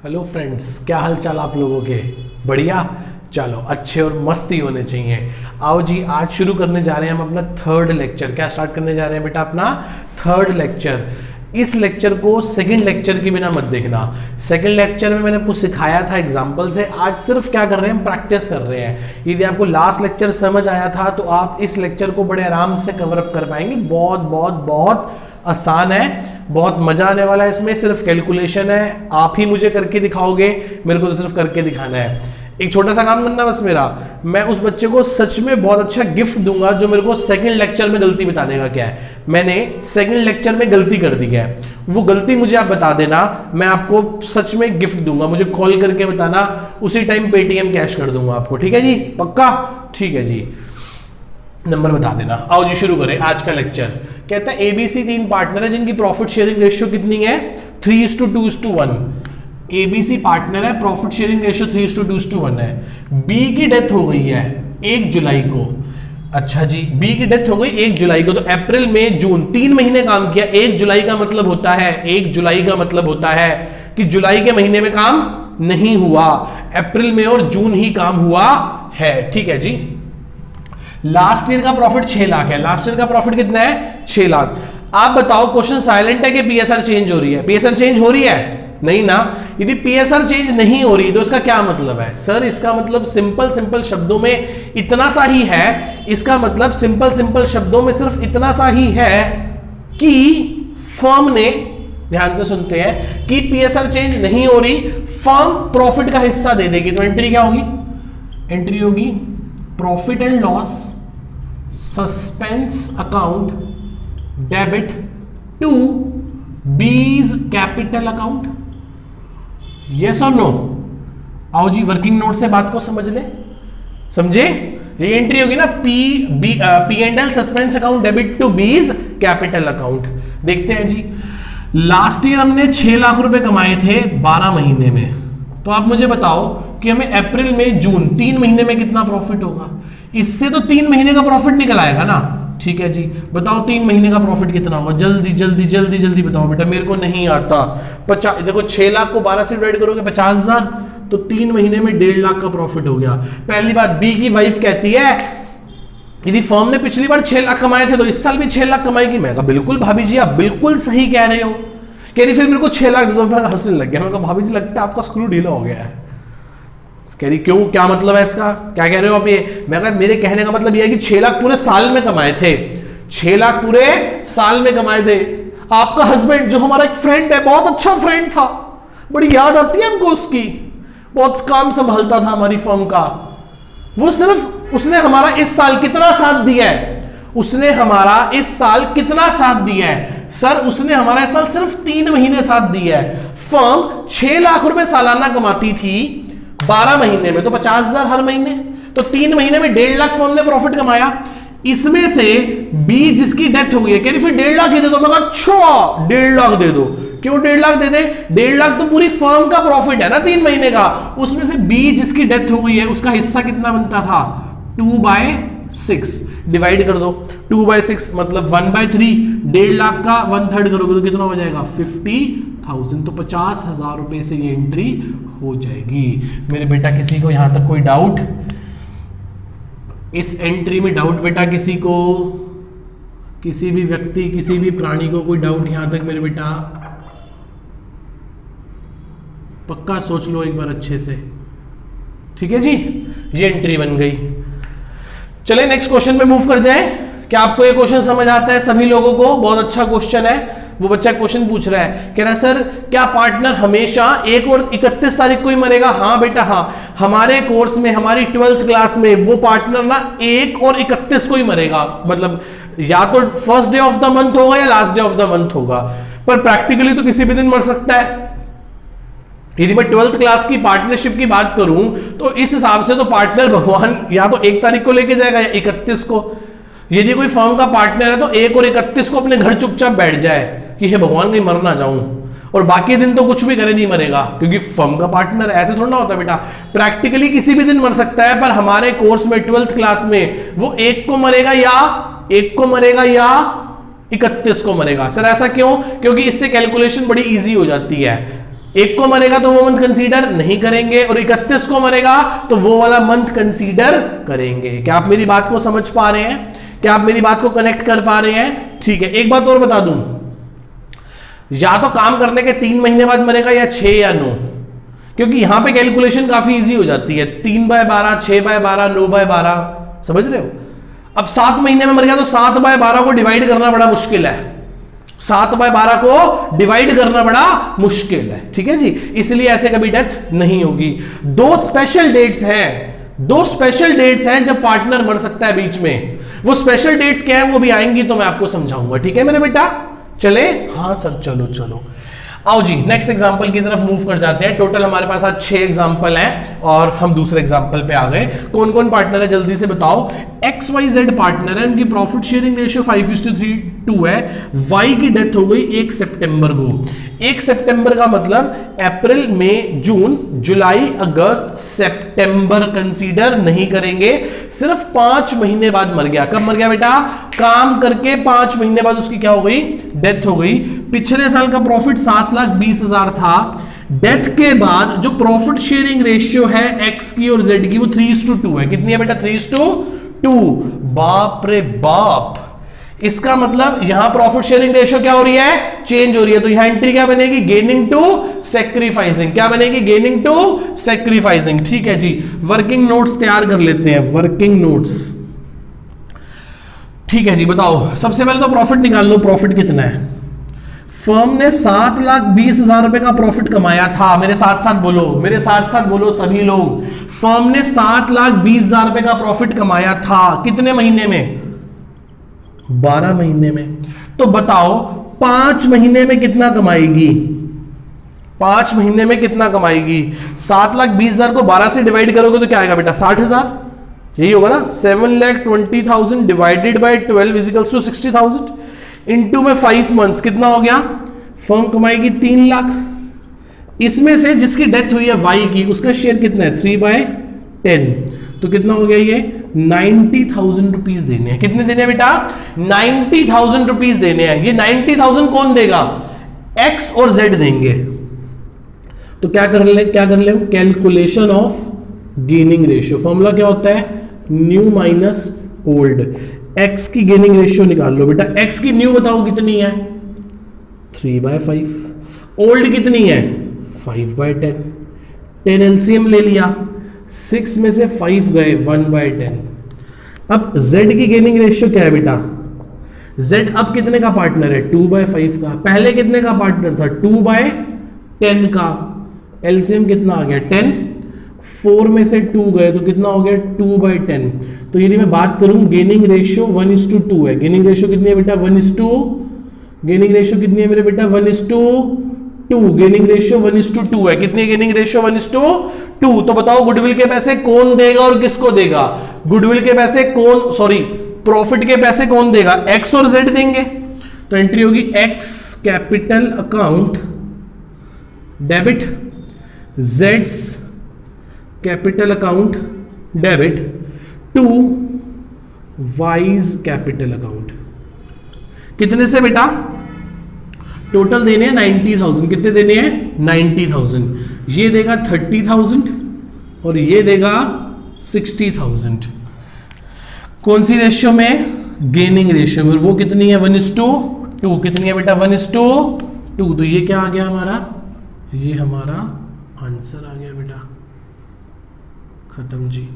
Hello friends, क्या हाल चाल आप लोगों के? बढ़िया। चलो अच्छे और मस्ती होने चाहिए। आओ जी, आज शुरू करने जा रहे हैं हम अपना थर्ड लेक्चर। क्या स्टार्ट करने जा रहे हैं बेटा? अपना थर्ड लेक्चर। इस लेक्चर को सेकंड लेक्चर के बिना मत देखना। सेकंड लेक्चर में मैंने आपको सिखाया था एग्जांपल से, आज सिर्फ क्या कर रहे हैं हम, प्रैक्टिस कर रहे हैं। यदि आपको लास्ट लेक्चर समझ आया था तो आप इस लेक्चर को बड़े आराम से कवर अप कर पाएंगे। बहुत बहुत बहुत आसान है, बहुत मजा आने वाला है इसमें। सिर्फ कैलकुलेशन है, आप ही मुझे करके दिखाओगे, मेरे को तो सिर्फ करके दिखाना है। एक छोटा सा काम करना बस मेरा, मैं उस बच्चे को सच में बहुत अच्छा गिफ्ट दूंगा जो मेरे को सेकंड लेक्चर में गलती बता देगा। क्या है, मैंने सेकंड लेक्चर में गलती कर दी है, वो गलती मुझे आप बता देना, मैं आपको सच में गिफ्ट दूंगा। मुझे कॉल करके बताना, उसी टाइम पेटीएम कैश कर दूंगा आपको। ठीक है जी, पक्का? ठीक है जी, नंबर बता देना। आओ जी शुरू करें आज का लेक्चर। कहता है एबीसी तीन पार्टनर है जिनकी प्रॉफिट शेयरिंग रेशियो कितनी है? 3:2:1। एबीसी पार्टनर है, प्रॉफिट शेयरिंग रेशियो 3:2:1 है। बी की डेथ हो गई है 1 जुलाई को। अच्छा जी, बी की डेथ हो गई 1 जुलाई को, तो अप्रैल मई जून 3 महीने काम किया। 1 जुलाई का मतलब होता है, 1 जुलाई का मतलब होता है कि जुलाई के महीने में काम नहीं हुआ, अप्रैल में और जून ही काम हुआ है। ठीक है जी। लास्ट ईयर का प्रॉफिट 6 लाख है। लास्ट ईयर का प्रॉफिट कितना है? 6 लाख। आप बताओ, क्वेश्चन साइलेंट है कि पीएसआर चेंज हो रही है? पीएसआर चेंज हो रही है? नहीं ना। यदि पीएसआर चेंज नहीं हो रही तो इसका क्या मतलब है? सर इसका मतलब सिंपल शब्दों में इतना सा ही है। इसका मतलब सिंपल शब्दों में सिर्फ इतना सा ही है कि फर्म ने, ध्यान से सुनते हैं, कि पीएसआर चेंज नहीं हो रही, फर्म प्रॉफिट का हिस्सा दे देगी। तो एंट्री क्या होगी? एंट्री होगी profit and loss suspense account debit to B's capital account. Yes और नो? आओ जी वर्किंग नोट से बात को समझ ले, समझे? ये एंट्री होगी ना, P and L suspense account debit to B's capital account. देखते हैं जी, लास्ट ईयर हमने 6 लाख रुपए कमाए थे 12 महीने में। तो आप मुझे बताओ कि हमें अप्रैल में जून 3 महीने में कितना प्रॉफिट होगा? इससे तो 3 महीने का प्रॉफिट निकल आएगा ना। ठीक है जी, बताओ 3 महीने का प्रॉफिट कितना होगा? जल्दी जल्दी जल्दी जल्दी बताओ बेटा, मेरे को नहीं आता। 50, देखो 6 लाख को 12 से डिवाइड करोगे 50,000, तो 3 महीने में 1.5 लाख का प्रॉफिट हो गया। पहली बात, बी की वाइफ कहती है यदि फर्म ने पिछली बार 6 लाख कमाए थे तो इस साल भी 6 लाख कमाएगी। मैं कहा बिल्कुल भाभी जी, आप बिल्कुल सही कह रहे हो। कह रही फिर मेरे को 6 लाख दे दो। मैं हंसने लग गया। मैं कहा भाभी जी लगता है आपका स्क्रू ढीला हो गया है। कह रही क्यों, क्या मतलब है इसका, क्या कह रहे हो आप ये? मैं कहा मेरे कहने का मतलब ये है कि 6 लाख पूरे साल में कमाए थे, 6 लाख पूरे साल में कमाए थे। आपका हस्बैंड जो हमारा एक फ्रेंड है, बहुत अच्छा फ्रेंड था, बड़ी याद आती है हमको उसकी, बहुत काम संभालता था हमारी फर्म का। वो सिर्फ उसने हमारा इस साल कितना साथ दिया है? उसने हमारा इस साल कितना साथ दिया है? सर उसने हमारा इस साल सिर्फ 3 महीने साथ दिया है। फर्म 6 लाख रुपए सालाना कमाती थी 12 महीने में, तो 50,000 हर महीने, तो 3 महीने में 1.5 लाख फर्म ने प्रॉफिट कमाया। इसमें से बी जिसकी डेथ हो गई है, कह रही फिर 1.5 लाख ही दे दो। मैं कहा अच्छा 1.5 लाख दे दो। क्यों 1.5 लाख दे दे? 1.5 लाख तो पूरी फर्म का प्रॉफिट है ना 3 महीने का। उसमें से बी जिसकी डेथ हो गई है उसका हिस्सा कितना बनता था? 2/6 डिवाइड कर दो। 2/6 मतलब 1/3। 1.5 लाख का 1/3 करोगे तो कितना हो जाएगा? 50,000। तो 50,000 रुपए से ये एंट्री हो जाएगी। मेरे बेटा किसी को यहां तक कोई डाउट? इस एंट्री में डाउट बेटा किसी को, किसी भी व्यक्ति, किसी भी प्राणी को कोई डाउट यहां तक मेरे बेटा? पक्का सोच लो एक बार अच्छे से। ठीक है जी, ये एंट्री बन गई। चले नेक्स्ट क्वेश्चन पे मूव कर जाएं। क्या आपको ये क्वेश्चन समझ आता है सभी लोगों को? बहुत अच्छा क्वेश्चन है। वो बच्चा क्वेश्चन पूछ रहा है, कह रहा है सर क्या पार्टनर हमेशा 1 और 31 तारीख को ही मरेगा? हाँ बेटा हाँ, हमारे कोर्स में, हमारी 12th क्लास में वो पार्टनर ना 1 और 31 को ही मरेगा। मतलब या तो first day of the month होगा या last day of the month होगा, पर प्रैक्टिकली तो किसी भी दिन मर सकता है। यदि मैं 12th क्लास की पार्टनरशिप की बात करूं तो इस हिसाब से तो पार्टनर भगवान या तो 1 तारीख को लेके जाएगा या 31 को। यदि कोई फर्म का पार्टनर है तो 1 और 31 को अपने घर चुपचाप बैठ जाए कि हे भगवान कहीं मर ना जाऊं, और बाकी दिन तो कुछ भी करे नहीं मरेगा क्योंकि फर्म का पार्टनर। ऐसे थोड़ा ना होता बेटा, प्रैक्टिकली किसी भी दिन मर सकता है, पर हमारे कोर्स में 12th क्लास में वो 1 को मरेगा या 31 को मरेगा। सर ऐसा क्यों? क्योंकि इससे कैलकुलेशन बड़ी इजी हो जाती है। 1 को मरेगा तो वो मंथ कंसीडर नहीं करेंगे, और 31 को मरेगा तो वो वाला मंथ कंसीडर करेंगे। क्या आप मेरी बात को समझ पा रहे हैं? क्या आप मेरी बात को कनेक्ट कर पा रहे हैं? ठीक है, एक बात और बता दूं, या तो काम करने के 3 महीने बाद मरेगा, या 6 या 9, क्योंकि यहां पे कैलकुलेशन काफी इजी हो जाती है। 3/12, 6/12, 9/12, समझ रहे हो? अब 7 महीने में मर गया तो 7/12 को डिवाइड करना बड़ा मुश्किल है। 7/12 को डिवाइड करना बड़ा मुश्किल है, ठीक है जी, इसलिए ऐसे कभी डेथ नहीं होगी। 2 स्पेशल डेट्स हैं जब पार्टनर मर सकता है बीच में। वो स्पेशल डेट्स क्या है वो भी आएंगी तो मैं आपको समझाऊंगा, ठीक है मेरे बेटा? चले? हाँ सर, चलो आओ जी नेक्स्ट एग्जांपल की तरफ मूव कर जाते हैं। टोटल हमारे पास आज 6 एग्जांपल हैं और हम दूसरे एग्जांपल पे आ गए। कौन कौन पार्टनर है जल्दी से बताओ। XYZ पार्टनर है, उनकी प्रॉफिट शेयरिंग रेशियो 5:3 है। Y की डेथ हो गई 1 सितंबर को। 1 सितंबर का मतलब अप्रैल, मई, जून, जुलाई, अगस्त, सितंबर कंसीडर नहीं करेंगे। सिर्फ 5 महीने बाद मर गया। कब मर गया बेटा? काम करके 5 महीने बाद उसकी क्या हो गई? डेथ हो गई। पिछले साल का प्रॉफिट 7,20,000 था। डेथ के बाद जो प्रॉफिट शेयरिंग रेशियो है एक्स की और जेड की वो 3:2 है। कितनी है बेटा? 3:2। बाप रे बाप, इसका मतलब यहां प्रॉफिट शेयरिंग रेशियो क्या हो रही है? चेंज हो रही है। तो यहां एंट्री क्या बनेगी? Gaining to sacrificing. क्या बनेगी? Gaining to sacrificing. ठीक है जी, वर्किंग नोट्स तैयार कर लेते हैं, वर्किंग नोट्स। ठीक है जी, बताओ सबसे पहले तो प्रॉफिट निकाल लो। प्रॉफिट कितना है? फर्म ने 7,20,000 रुपए का प्रॉफिट कमाया था। मेरे साथ साथ बोलो सभी लोग। फर्म ने 7,20,000 रुपए का प्रॉफिट कमाया था। कितने महीने में? 12 महीने में। तो बताओ 5 महीने में कितना कमाएगी? 5 महीने में कितना कमाएगी? 7,20,000 को 12 से डिवाइड करोगे तो क्या आएगा बेटा? 60,000। यही होगा ना। 7,20,000 डिवाइडेड बाय 12 इज 60,000 इनटू में 5 मंथ्स कितना हो गया? फर्म कमाएगी 3 लाख। इसमें से जिसकी डेथ हुई है वाई की, उसका शेयर कितना है? 3/10। तो कितना हो गया ये? 90,000 रुपीज देने हैं। कितने देने हैं बेटा? 90,000 रुपीज देने हैं। ये 90,000 कौन देगा? एक्स और जेड देंगे। तो क्या कर ले? Calculation of gaining ratio. Formula क्या होता है? New minus old. एक्स की गेनिंग रेशियो निकाल लो बेटा। एक्स की न्यू बताओ कितनी है? 3/5। ओल्ड कितनी है? 5/10। 10 एलसीएम ले लिया, 6 में से 5 गए, 1/10। अब z की गेनिंग रेशियो क्या है बेटा? z अब कितने का पार्टनर है? 2/5 का। पहले कितने का पार्टनर था? 2/10 का। एलसीएम कितना आ गया? 10। 4 में से 2 गए तो कितना हो गया? 2/10। तो यदि मैं बात करूं गेनिंग रेशियो 1:2 है। गेनिंग रेशियो कितनी है बेटा? 1:2। गेनिंग रेशियो कितनी है मेरे बेटा? 1:2। गेनिंग रेशियो 1:2 है। कितनी गेनिंग रेशियो? 1:2। तो बताओ गुडविल के पैसे कौन देगा और किसको देगा? गुडविल के पैसे कौन, सॉरी प्रॉफिट के पैसे कौन देगा? एक्स और जेड देंगे। तो एंट्री होगी एक्स कैपिटल अकाउंट डेबिट, जेड्स capital account debit to Y's capital account. कितने से बेटा? टोटल देने हैं 90,000। कितने देने हैं? 90,000। ये देगा 30,000 और ये देगा 60,000। कौन सी रेशियो में? गेनिंग रेशियो में। वो कितनी है? 1:2। कितनी है बेटा? 1:2। तो ये क्या आ गया हमारा? ये हमारा आंसर आ गया बेटा। खत्म जी।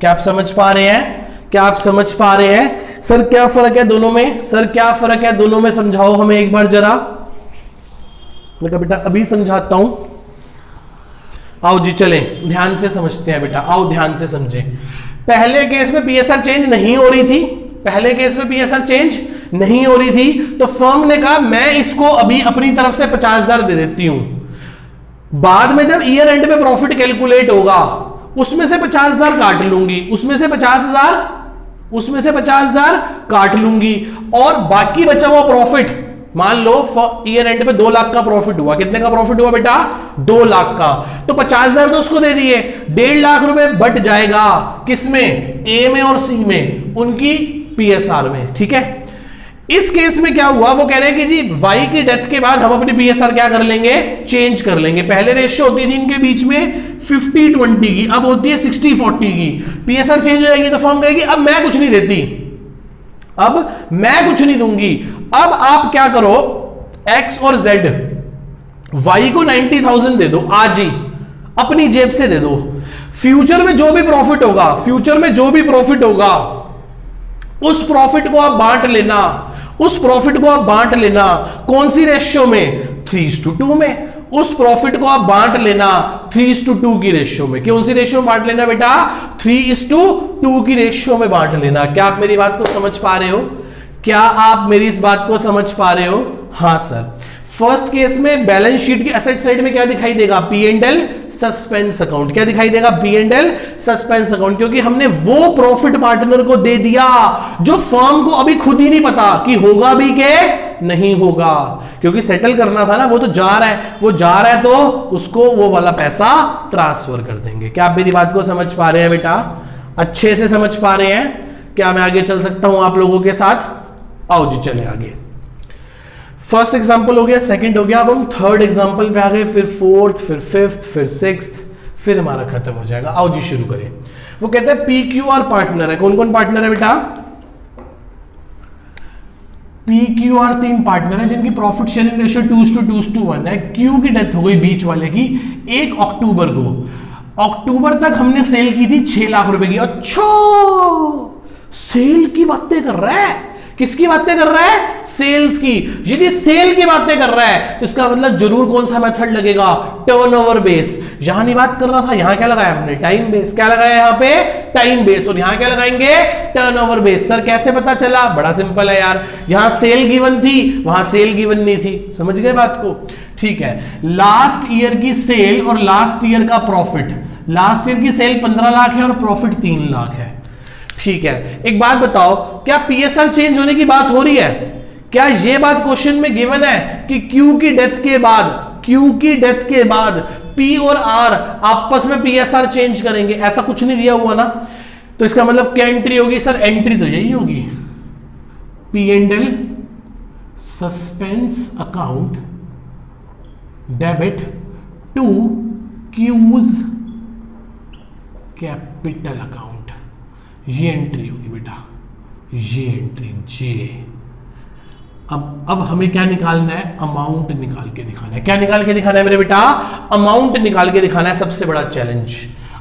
क्या आप समझ पा रहे हैं? क्या आप समझ पा रहे हैं? सर क्या फर्क है दोनों में? सर क्या फर्क है दोनों में? समझाओ हमें एक बार जरा। मैं कहा बेटा अभी समझाता हूं। आओ जी चलें, ध्यान से समझते हैं बेटा। आओ ध्यान से समझें। पहले केस में पीएसआर चेंज नहीं हो रही थी। पहले केस में पीएसआर चेंज नहीं हो रही थी तो फर्म ने कहा मैं इसको अभी अपनी तरफ से 50,000 दे देती हूं। बाद में जब ईयर एंड में प्रॉफिट कैलकुलेट होगा उसमें से 50,000 काट लूंगी, उसमें से 50,000 काट लूंगी और बाकी बचा हुआ प्रॉफिट, मान लो ईयर एंड पे 2 लाख का प्रॉफिट हुआ। कितने का प्रॉफिट हुआ बेटा? 2 लाख का। तो 50,000 तो उसको दे दिए, 1.5 लाख रुपए बट जाएगा किसमें? ए में और सी में, उनकी पीएसआर में। ठीक है, इस केस में क्या हुआ, वो कह रहे हैं कि जी वाई की डेथ के बाद हम अपनी पीएसआर क्या कर लेंगे, चेंज कर लेंगे। पहले रेशियो होती थी इनके बीच में 50-20 की, अब होती है 60-40 की। पीएसआर चेंज हो जाएगी तो फर्म कहेगी अब मैं कुछ नहीं देती, अब मैं कुछ नहीं दूंगी। अब आप क्या करो, एक्स और जेड, वाई को 90,000 दे दो आज ही, अपनी जेब से दे दो। फ्यूचर में जो भी प्रॉफिट होगा, फ्यूचर में जो भी प्रॉफिट होगा, उस प्रॉफिट को आप बांट लेना, उस प्रॉफिट को आप बांट लेना। कौन सी रेशियो में, 3:2 में। उस प्रॉफिट को आप बांट लेना 3:2 की रेशियो में। कौन सी रेशियो में बांट लेना बेटा, 3:2 की रेशियो में बांट लेना। क्या आप मेरी बात को समझ पा रहे हो, क्या आप मेरी इस बात को समझ पा रहे हो? हाँ सर। फर्स्ट केस में बैलेंस शीट की एसेट साइड में क्या दिखाई देगा, P&L सस्पेंस अकाउंट। क्या दिखाई देगा, P&L सस्पेंस अकाउंट, क्योंकि हमने वो प्रॉफिट पार्टनर को दे दिया जो फर्म को अभी खुद ही नहीं पता कि होगा भी के नहीं होगा, क्योंकि सेटल करना था ना, वो तो जा रहा है, वो जा रहा है तो उसको वो वाला पैसा ट्रांसफर कर देंगे। क्या आप मेरी बात को समझ पा रहे हैं बेटा, अच्छे से समझ पा रहे हैं? क्या मैं आगे चल सकता हूं आप लोगों के साथ? आओ जी चले आगे। फर्स्ट एग्जांपल हो गया, सेकंड हो गया, अब हम थर्ड एग्जांपल पे आ गए, फिर फोर्थ, फिर फिफ्थ, फिर सिक्स्थ, फिर हमारा खत्म हो जाएगा। आओ जी शुरू करें। वो कहते हैं PQR पार्टनर है। कौन कौन पार्टनर है बेटा? PQR 3 पार्टनर है जिनकी प्रॉफिट शेयरिंग रेशियो 2:1 है। क्यू की डेथ हो गई बीच वाले की 1 अक्टूबर को। अक्टूबर तक हमने सेल की थी 6 लाख रुपए की। अच्छा, सेल की बातें कर रहा है, किसकी बातें कर रहा है, सेल्स की। यदि सेल की बातें कर रहा है तो इसका मतलब जरूर कौन सा मेथड लगेगा, टर्नओवर बेस। यहां नहीं बात कर रहा था, यहां क्या लगाया हमने, टाइम बेस। क्या लगाया यहां पे, टाइम बेस। और यहां क्या लगाएंगे, टर्नओवर बेस। सर कैसे पता चला, बड़ा सिंपल है यार, यहां सेल गिवन थी, वहां सेल गिवन नहीं थी। समझ गए बात को? ठीक है, लास्ट ईयर की सेल और लास्ट ईयर का प्रॉफिट। लास्ट ईयर की सेल 15 लाख है और प्रॉफिट 3 लाख है। ठीक है, एक बात बताओ, क्या पीएसआर चेंज होने की बात हो रही है? क्या यह बात क्वेश्चन में गिवन है कि क्यू की डेथ के बाद, क्यू की डेथ के बाद पी और आर आपस में पीएसआर चेंज करेंगे? ऐसा कुछ नहीं दिया हुआ ना। तो इसका मतलब क्या एंट्री होगी सर? एंट्री तो यही होगी, P&L suspense account debit to Q's capital account. ये एंट्री होगी बेटा, ये एंट्री जे। अब हमें क्या निकालना है, अमाउंट निकाल के दिखाना है। क्या निकाल के दिखाना है मेरे बेटा? अमाउंट निकाल के दिखाना है, सबसे बड़ा चैलेंज।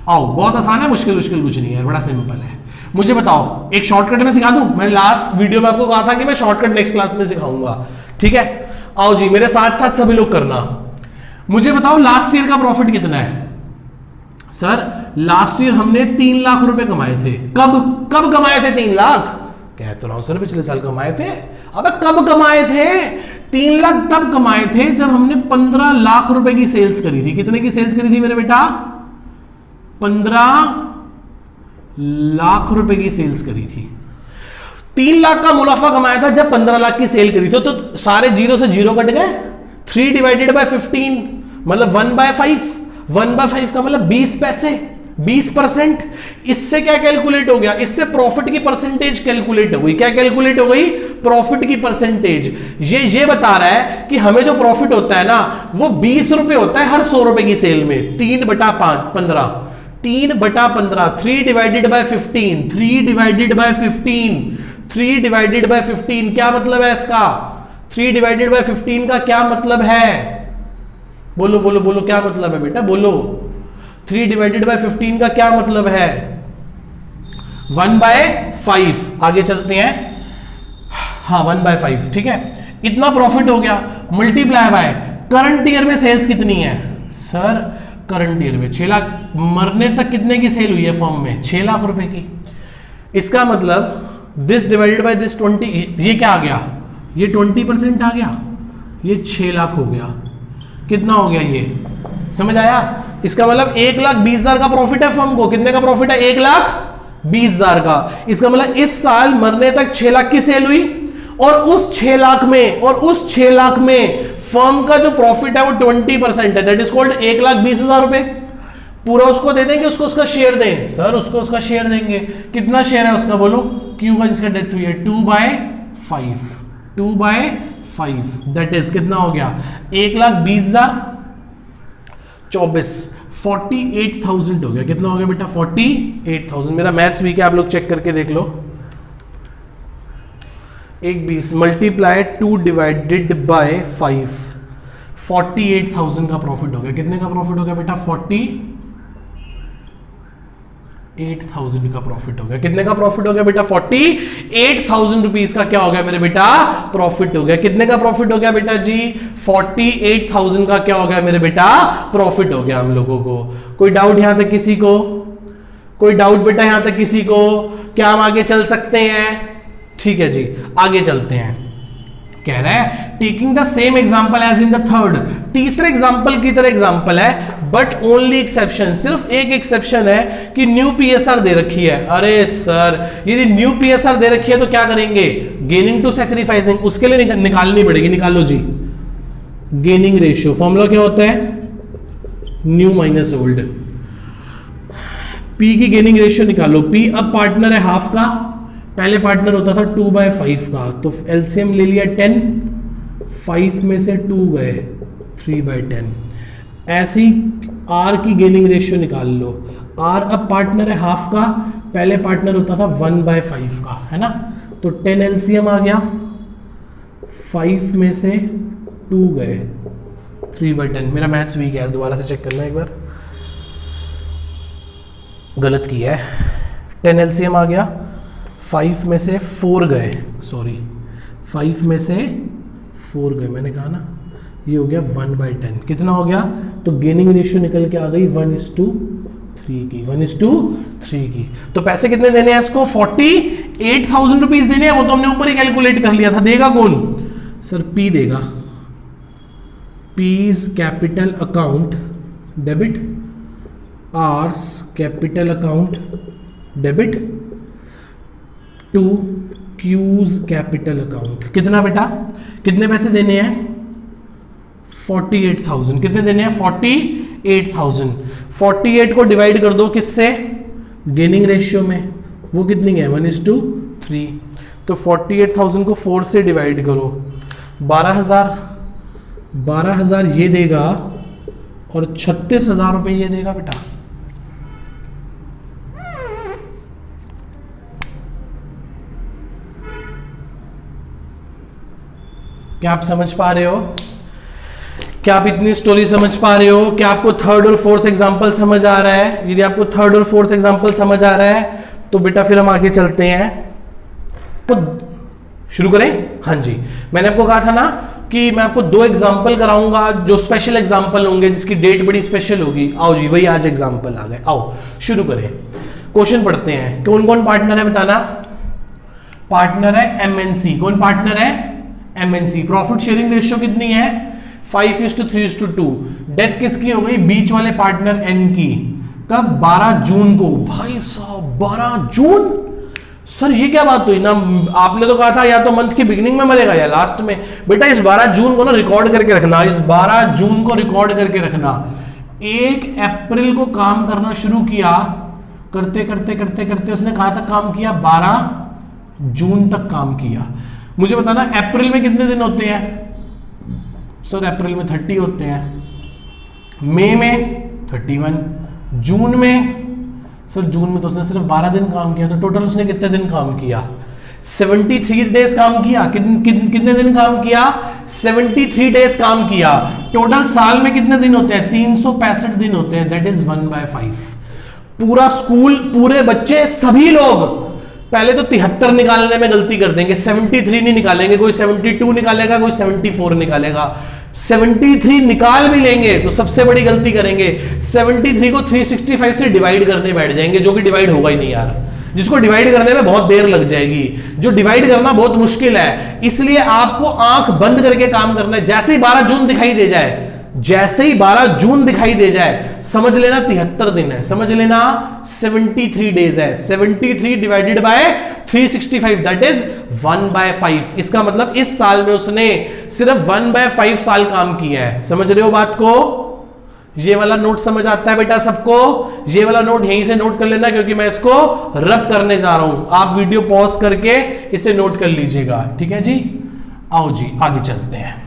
आओ, बहुत आसान है, मुश्किल कुछ नहीं है, बड़ा सिंपल है। मुझे बताओ, एक शॉर्टकट में सिखा दूं? मैंने लास्ट वीडियो में आपको कहा था कि मैं शॉर्टकट नेक्स्ट क्लास में सिखाऊंगा, ठीक है? आओ जी, मेरे साथ साथ सभी लोग करना। मुझे बताओ लास्ट ईयर का प्रॉफिट कितना है? सर लास्ट ईयर हमने 3 लाख रुपए कमाए थे। कब कमाए थे 3 लाख? कह तो रहा हूं सर पिछले साल कमाए थे। अबे कब कमाए थे? 3 लाख तब कमाए थे जब हमने 15 लाख रुपए की सेल्स करी थी। कितने की सेल्स करी थी मेरे बेटा? 15 लाख रुपए की सेल्स करी थी। 3 लाख का मुनाफा कमाया था जब 15 लाख की सेल करी थी। तो सारे जीरो से जीरो कट गए। 3 डिवाइडेड बाय 15 मतलब 1/5। 1/5 का मतलब 20 पैसे, 20%। इससे क्या कैलकुलेट हो गया? इससे प्रॉफिट की परसेंटेज कैलकुलेट हो गई। क्या कैलकुलेट हो गई? प्रॉफिट की परसेंटेज। ये बता रहा है कि हमें जो प्रॉफिट होता है ना, वो 20 रुपए होता है हर 100 रुपए की सेल में। 3/15 3/15 3 divided by 15 3 divided by 15 3 divided by 15 क्या मतलब है इसका? 3 डिवाइडेड बाय 15 का क्या मतलब है? बोलो बोलो बोलो, क्या मतलब है बेटा? बोलो। 3 डिवाइडेड बाय 15 का क्या मतलब है? 1/5। आगे चलते हैं। हाँ 1/5, ठीक है। इतना प्रॉफिट हो गया, मल्टीप्लाई बाय करंट ईयर में सेल्स कितनी है? सर करंट ईयर में 6 लाख। मरने तक कितने की सेल हुई है फर्म में? 6 लाख रुपए की। इसका मतलब दिस डिवाइडेड बाय दिस 20, ये क्या आ गया? ये 20% आ गया, ये 6 लाख हो गया। कितना हो गया ये? समझ आया? इसका मतलब 1,20,000 का प्रॉफिट है फर्म को। कितने का प्रॉफिट है? 1,20,000 का। इसका मतलब इस साल मरने तक 6 लाख की सेल हुई और उस 6 लाख में फर्म का जो प्रॉफिट है वो 20% है। दैट इज कॉल्ड 1,20,000 रुपए। पूरा उसको दे देंगे, उसको उसका शेयर दें? सर उसको उसका शेयर देंगे। कितना शेयर है उसका बोलो? क्यू का जिसका डेथ हुई है 2/5। 2/5 दैट इज कितना हो गया 1,20,000 24 48,000 हो गया। कितना हो गया बेटा 48,000। मेरा मैथ्स वीक है, आप लोग चेक करके देख लो। 1,20 मल्टीप्लाई 2 डिवाइडेड बाय 5 48,000 का प्रॉफिट हो गया। कितने का प्रॉफिट हो गया बेटा 48,000 का प्रॉफिट हो गया। कितने का प्रॉफिट हो गया बेटा 48,000 रुपीज का क्या हो गया मेरे बेटा प्रॉफिट हो गया। कितने का प्रॉफिट हो गया बेटा जी 48,000 का क्या हो गया मेरे बेटा प्रॉफिट हो गया हम लोगों को। कोई डाउट यहां तक किसी को? कोई डाउट बेटा यहां तक किसी को? क्या हम आगे चल सकते हैं? ठीक है जी आगे चलते हैं। कह रहा है taking the same example as in the third, तीसरे एग्जांपल की तरह एग्जांपल है बट ओनली एक्सेप्शन, सिर्फ एक एक्सेप्शन है कि न्यू पीएसआर दे रखी है। अरे सर यदि न्यू पीएसआर दे रखी है तो क्या करेंगे गेनिंग टू सैक्रिफाइसिंग, उसके लिए निकालनी पड़ेगी। निकाल लो जी गेनिंग रेशियो, फॉर्मूला क्या होता है न्यू माइनस ओल्ड। पी की गेनिंग रेशियो निकालो। पी अब पार्टनर है हाफ का, पहले पार्टनर होता था 2/5 का, तो एलसीएम ले लिया 10, 5 में से 2 गए 3/10। ऐसी आर की गेनिंग रेशियो निकाल लो। आर अब पार्टनर है हाफ का, पहले पार्टनर होता था 1/5 का, है ना, तो 10 एलसीएम आ गया, 5 में से 2 गए 3/10। मेरा मैथ्स वीक है, दोबारा से चेक करना एक बार, गलत किया है। 10 एलसीएम आ गया, 5 में से 4 गए, सॉरी 5 में से 4 गए, मैंने कहा ना, ये हो गया 1/10। कितना हो गया तो गेनिंग रेशियो निकल के आ गई 1:3 की, 1:3 की। तो पैसे कितने देने हैं इसको 48,000 रुपीज देने हैं, वो तो हमने ऊपर ही कैलकुलेट कर लिया था। देगा कौन सर पी देगा। P's capital account debit, R's capital account debit to Q's capital account. कितना बेटा कितने पैसे देने हैं 48,000। कितने देने हैं 48,000। 48 को डिवाइड कर दो किससे गेनिंग रेशियो में, वो कितनी है 1:3। तो 48,000 को 4 से डिवाइड करो, 12,000 ये देगा और 36,000 रुपए ये देगा बेटा। क्या आप समझ पा रहे हो? क्या आप इतनी स्टोरी समझ पा रहे हो? क्या आपको थर्ड और फोर्थ एग्जांपल समझ आ रहा है? यदि आपको थर्ड और फोर्थ एग्जांपल समझ आ रहा है तो बेटा फिर हम आगे चलते हैं, तो शुरू करें। हाँ जी, मैंने आपको कहा था ना कि मैं आपको 2 एग्जांपल कराऊंगा जो स्पेशल एग्जांपल होंगे, जिसकी डेट बड़ी स्पेशल होगी। आओ जी, वही आज एग्जांपल आ गए। आओ शुरू करें, क्वेश्चन पढ़ते हैं। कौन कौन पार्टनर है बताना। पार्टनर है एमएनसी। कौन पार्टनर है एमएनसी। प्रॉफिट शेयरिंग रेशियो कितनी है 5:3:2। डेथ किसकी हो गई बीच वाले पार्टनर एन की। कब 12 जून को। भाई साहब 12 जून, सर ये क्या बात हुई ना, आपने तो कहा था या तो मंथ की बिगिनिंग में मरेगा या लास्ट में। बेटा इस 12 जून को ना रिकॉर्ड करके रखना, इस 12 जून को रिकॉर्ड करके रखना। 1 अप्रैल को काम करना शुरू किया, करते करते करते करते उसने कहां तक काम किया 12 जून तक काम किया। मुझे बताना अप्रैल में कितने दिन होते हैं सर। अप्रैल में 30 होते हैं, मई में 31, जून में सर जून में तो उसने सिर्फ 12 दिन काम किया, तो टोटल उसने कितने दिन काम किया 73 डेज काम किया। कितने दिन काम किया 73 डेज काम किया। टोटल साल में कितने दिन होते हैं 365 दिन होते हैं, दैट इज 1/5। पूरा स्कूल, पूरे बच्चे, सभी लोग पहले तो 73 निकालने में गलती कर देंगे, 73 नहीं निकालेंगे। कोई 72 निकालेगा, कोई 74 निकालेगा। 73 निकाल भी लेंगे तो सबसे बड़ी गलती करेंगे, 73 को 365 से डिवाइड करने बैठ जाएंगे, जो कि डिवाइड होगा ही नहीं यार। जिसको डिवाइड करने में बहुत देर लग जाएगी, जो डिवाइड करना बहुत मुश्किल है। इसलिए आपको आंख बंद करके काम करना है। जैसे ही 12 जून दिखाई दे जाए, जैसे ही 12 जून दिखाई दे जाए, समझ लेना 73 दिन है, समझ लेना 73 डेज है। 73 डिवाइडेड बाय 365 दैट इज 1/5। इसका मतलब इस साल में उसने सिर्फ 1/5 साल काम किया है। समझ रहे हो बात को? ये वाला नोट समझ आता है बेटा सबको? ये वाला नोट यहीं से नोट कर लेना, क्योंकि मैं इसको रब करने जा रहा हूं। आप वीडियो पॉज करके इसे नोट कर लीजिएगा, ठीक है जी। आओ जी आगे चलते हैं,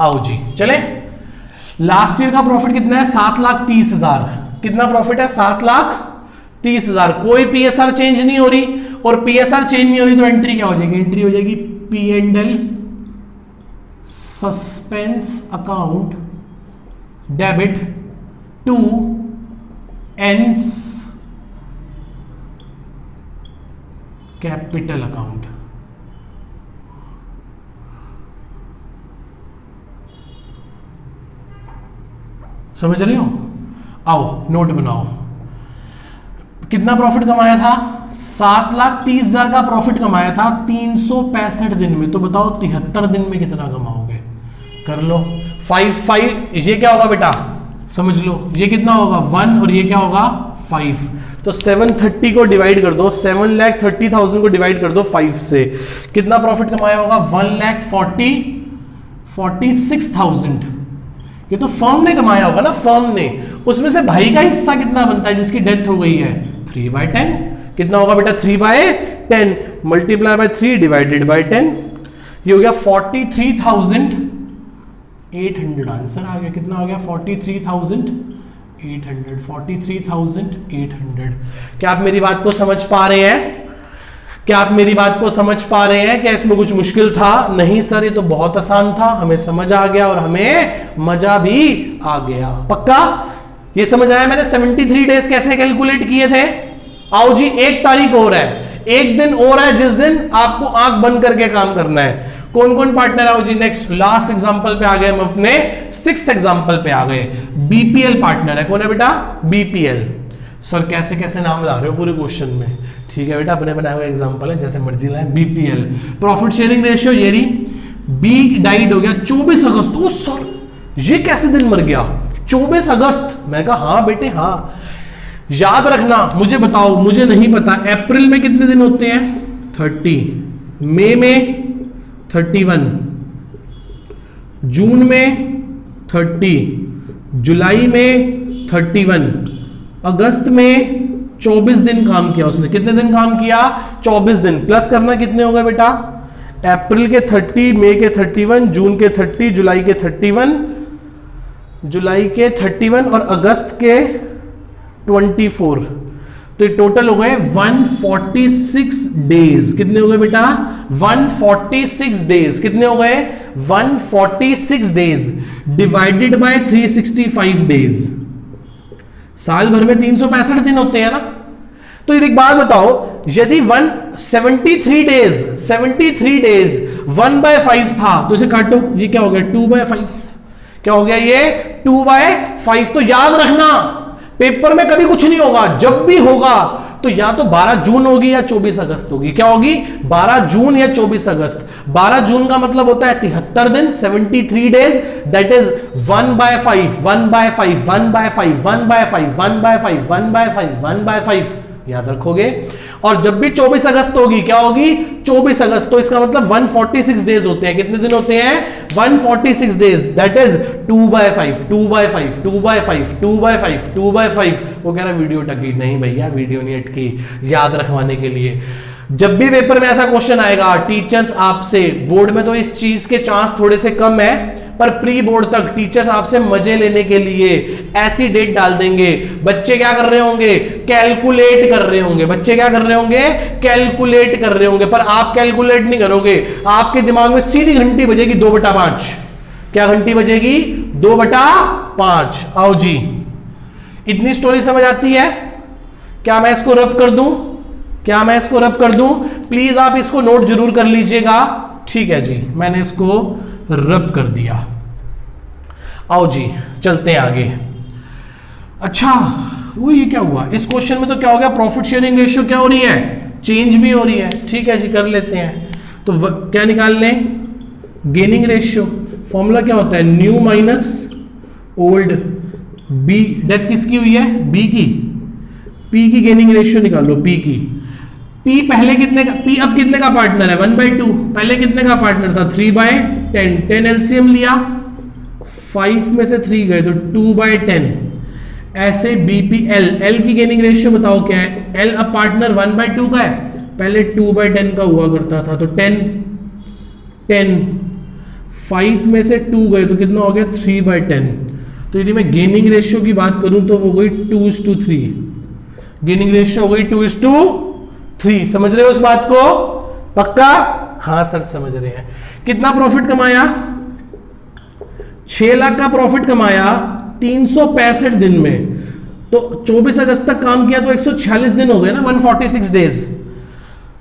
आओ जी चले। लास्ट ईयर का प्रॉफिट कितना है? 7,30,000। कितना प्रॉफिट है? 7,30,000। कोई पीएसआर चेंज नहीं हो रही, और पीएसआर चेंज नहीं हो रही तो एंट्री क्या हो जाएगी? एंट्री हो जाएगी P and L suspense account debit to एंस कैपिटल अकाउंट। समझ रही हो? आओ नोट बनाओ। कितना प्रॉफिट कमाया था? 7,30,000 का प्रॉफिट कमाया था 365 दिन में। तो बताओ 73 दिन में कितना कमाओगे? कर लो। 5 ये क्या होगा बेटा? समझ लो, ये कितना होगा? 1 और ये क्या होगा? 5। तो 730 को डिवाइड कर दो, 7,30,000 को डिवाइड कर दो 5 से, कितना प्रॉफिट कमाया होगा? 1,46,000। ये तो फर्म ने कमाया होगा ना, फर्म ने। उसमें से भाई का हिस्सा कितना बनता है जिसकी डेथ हो गई है? 3/10। कितना होगा बेटा? 3/10 मल्टीप्लाई बाय 3 डिवाइडेड बाय 10, ये हो गया 43,800। आंसर आ गया। कितना आ गया? 43,800। 43,800। क्या आप मेरी बात को समझ पा रहे हैं? क्या आप मेरी बात को समझ पा रहे हैं? क्या इसमें कुछ मुश्किल था? नहीं सर, ये तो बहुत आसान था, हमें समझ आ गया और हमें मजा भी आ गया। पक्का ये समझ आया? मैंने 73 डेज कैसे कैलकुलेट किए थे? आओ जी, एक तारीख और है, एक दिन और है जिस दिन आपको आंख बंद करके काम करना है। कौन कौन पार्टनर? आओ जी नेक्स्ट, लास्ट एग्जांपल पे आ गए हम, अपने 6th एग्जांपल पे आ गए। बीपीएल पार्टनर है। कौन है बेटा? बीपीएल। सर कैसे कैसे नाम ला रहे हो पूरे क्वेश्चन में? ठीक है बेटा, अपने बनाए हुए एग्जांपल है, जैसे मर्जी लाए। बीपीएल प्रॉफिट शेयरिंग रेशियो ये रही। बी डाइड हो गया 24 अगस्त। ओ सर ये कैसे दिन मर गया? 24 अगस्त। मैं कहा हाँ बेटे हाँ, याद रखना। मुझे बताओ, मुझे नहीं पता। अप्रैल में कितने दिन होते हैं? 30। मई में 31, जून में 30, जुलाई में 31, अगस्त में 24 दिन काम किया उसने। कितने दिन काम किया? 24 दिन। प्लस करना कितने हो गए बेटा? अप्रैल के 30, मई के 31, जून के 30, जुलाई के 31 और अगस्त के 24। तो ये टोटल हो गए 146 डेज। कितने हो गए बेटा? 146 डेज। कितने हो गए? 146 डेज डिवाइडेड बाय 365 डेज। साल भर में 365 दिन होते हैं ना। तो एक बात बताओ, यदि 73 डेज 1/5 था तो इसे काटो, ये क्या हो गया? 2/5। क्या हो गया? ये 2/5। तो याद रखना, पेपर में कभी कुछ नहीं होगा, जब भी होगा तो या तो 12 जून होगी या 24 अगस्त होगी। क्या होगी? 12 जून या 24 अगस्त। 12 जून का मतलब होता है 73 दिन, 73 डेज, दैट इज 1/5 याद रखोगे। और जब भी 24 अगस्त होगी, क्या होगी? 24 अगस्त। तो इसका मतलब 146 डेज होते हैं। कितने दिन होते हैं? 146 डेज, दैट इज 2/5। वो कह रहा वीडियो अटकी। नहीं भैया वीडियो नहीं अटकी, याद रखवाने के लिए। जब भी पेपर में ऐसा क्वेश्चन आएगा, टीचर्स आपसे, बोर्ड में तो इस चीज के चांस थोड़े से कम है, पर प्री बोर्ड तक टीचर्स आपसे मजे लेने के लिए ऐसी डेट डाल देंगे। बच्चे क्या कर रहे होंगे? कैलकुलेट कर रहे होंगे। बच्चे क्या कर रहे होंगे? कैलकुलेट कर रहे होंगे। पर आप कैलकुलेट नहीं करोगे, आपके दिमाग में सीधी घंटी बजेगी 2/5। क्या घंटी बजेगी? 2/5। आओ जी, इतनी स्टोरी समझ आती है? क्या मैं इसको रब कर दूं? प्लीज आप इसको नोट जरूर कर लीजिएगा। ठीक है जी, मैंने इसको रब कर दिया। आओ जी चलते हैं आगे। अच्छा वो ये क्या हुआ इस क्वेश्चन में? तो क्या हो गया? प्रॉफिट शेयरिंग रेशियो क्या हो रही है? चेंज भी हो रही है। ठीक है जी, कर लेते हैं। तो क्या निकाल लें? Gaining ratio. फॉर्मूला क्या होता है? New minus old. B death किसकी हुई है? बी की। पी की गेनिंग रेशियो निकालो, पी की। पी पहले कितने का? पी अब कितने का पार्टनर है? 1/2। पहले कितने का पार्टनर था? 3/10। 10 एलसीएम लिया, 5 में से 3 गए तो 2/10। ऐसे बीपीएल, एल की गेनिंग रेशियो बताओ क्या है? एल अब पार्टनर 1/2 का है, पहले 2/10 का हुआ करता था, तो 10 10, 5 में से 2 गए तो कितना हो गया 3/10। तो यदि मैं गेनिंग रेशियो की बात करूं तो वो गई 2:3, गेनिंग रेशियो हो गई 2:3। समझ रहे हो उस बात को? पक्का? हाँ सर समझ रहे हैं। कितना प्रॉफिट कमाया? 6 लाख का प्रॉफिट कमाया 365 दिन में। तो 24 अगस्त तक काम किया तो 146 दिन हो गए ना, 146 डेज।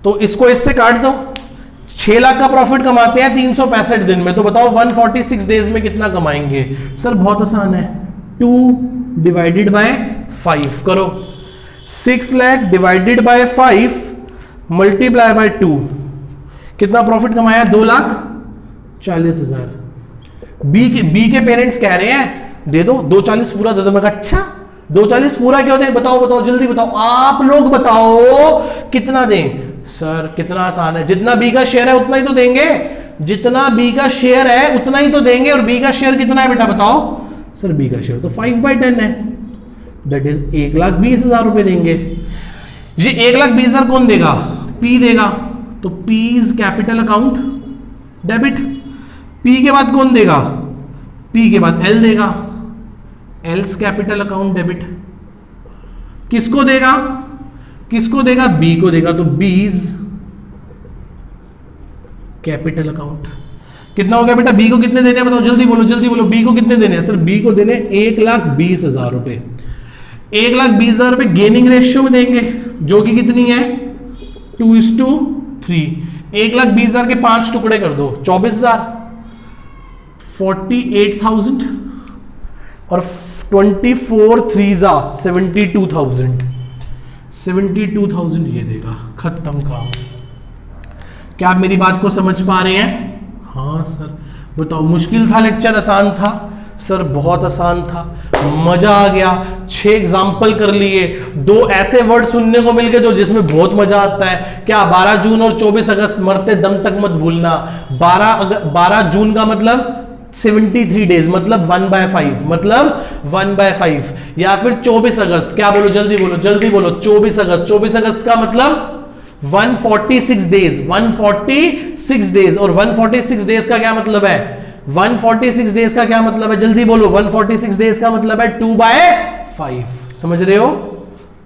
तो इसको इससे काट दो। 6 लाख का प्रॉफिट कमाते हैं 365 दिन में, तो बताओ 146 डेज में कितना कमाएंगे? सर बहुत आसान है, 2 डिवाइडेड बाय 5 करो। 6 lakh divided by 5 multiply by 2, कितना प्रॉफिट कमाया? 2,40,000। बी के पेरेंट्स कह रहे हैं दे दो 240 पूरा दे दो। मैं कहा अच्छा 240 पूरा क्यों दें? बताओ बताओ जल्दी बताओ, आप लोग बताओ कितना दें? सर कितना आसान है, जितना बी का शेयर है उतना ही तो देंगे, जितना बी का शेयर है उतना ही तो देंगे। और बी का शेयर कितना है बेटा बताओ? सर बी का शेयर तो 5/10 है, दैट इज 1,20,000 रुपए देंगे। ये 1,20,000 कौन देगा? पी देगा, तो P's capital account debit. P के बाद कौन देगा? पी के बाद एल देगा, एल्स कैपिटल अकाउंट डेबिट। किसको देगा? किसको देगा? बी को देगा, तो बीज कैपिटल अकाउंट। कितना हो गया बेटा? बी को कितने देने हैं बताओ, जल्दी बोलो जल्दी बोलो। बी को कितने देने हैं? सर बी को देने 1,20,000 रुपए। 1,20,000 रुपए गेनिंग रेशियो में देंगे, जो कि कितनी है 2:3। 1,20,000 के 5 टुकड़े कर दो, 24,000, 48,000 और 24 3 72,000। 72,000 ये देगा, खत्म काम। क्या आप मेरी बात को समझ पा रहे हैं? हाँ सर। बताओ मुश्किल था लेक्चर, आसान था? सर बहुत आसान था, मजा आ गया। 6 एग्जाम्पल कर लिए, 2 ऐसे वर्ड सुनने को मिल गए जो जिसमें बहुत मजा आता है। क्या 12 जून और 24 अगस्त मरते दम तक मत भूलना। 12 जून का मतलब 73 डेज, मतलब 1/5, मतलब 1/5। या फिर 24 अगस्त, क्या बोलो जल्दी बोलो जल्दी बोलो, 24 अगस्त। 24 अगस्त का मतलब 146 डेज, 146 डेज। और 146 डेज का क्या मतलब है? 146 डेज का क्या मतलब है? जल्दी बोलो। 146 डेज का मतलब है 2/5। समझ रहे हो?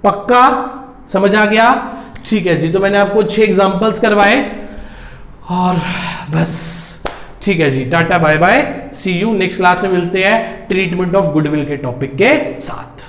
पक्का समझ आ गया? ठीक है जी। तो मैंने आपको 6 एग्जांपल्स करवाए और बस ठीक है जी। Tata bye bye, see you. Next class में मिलते हैं ट्रीटमेंट ऑफ गुडविल के टॉपिक के साथ।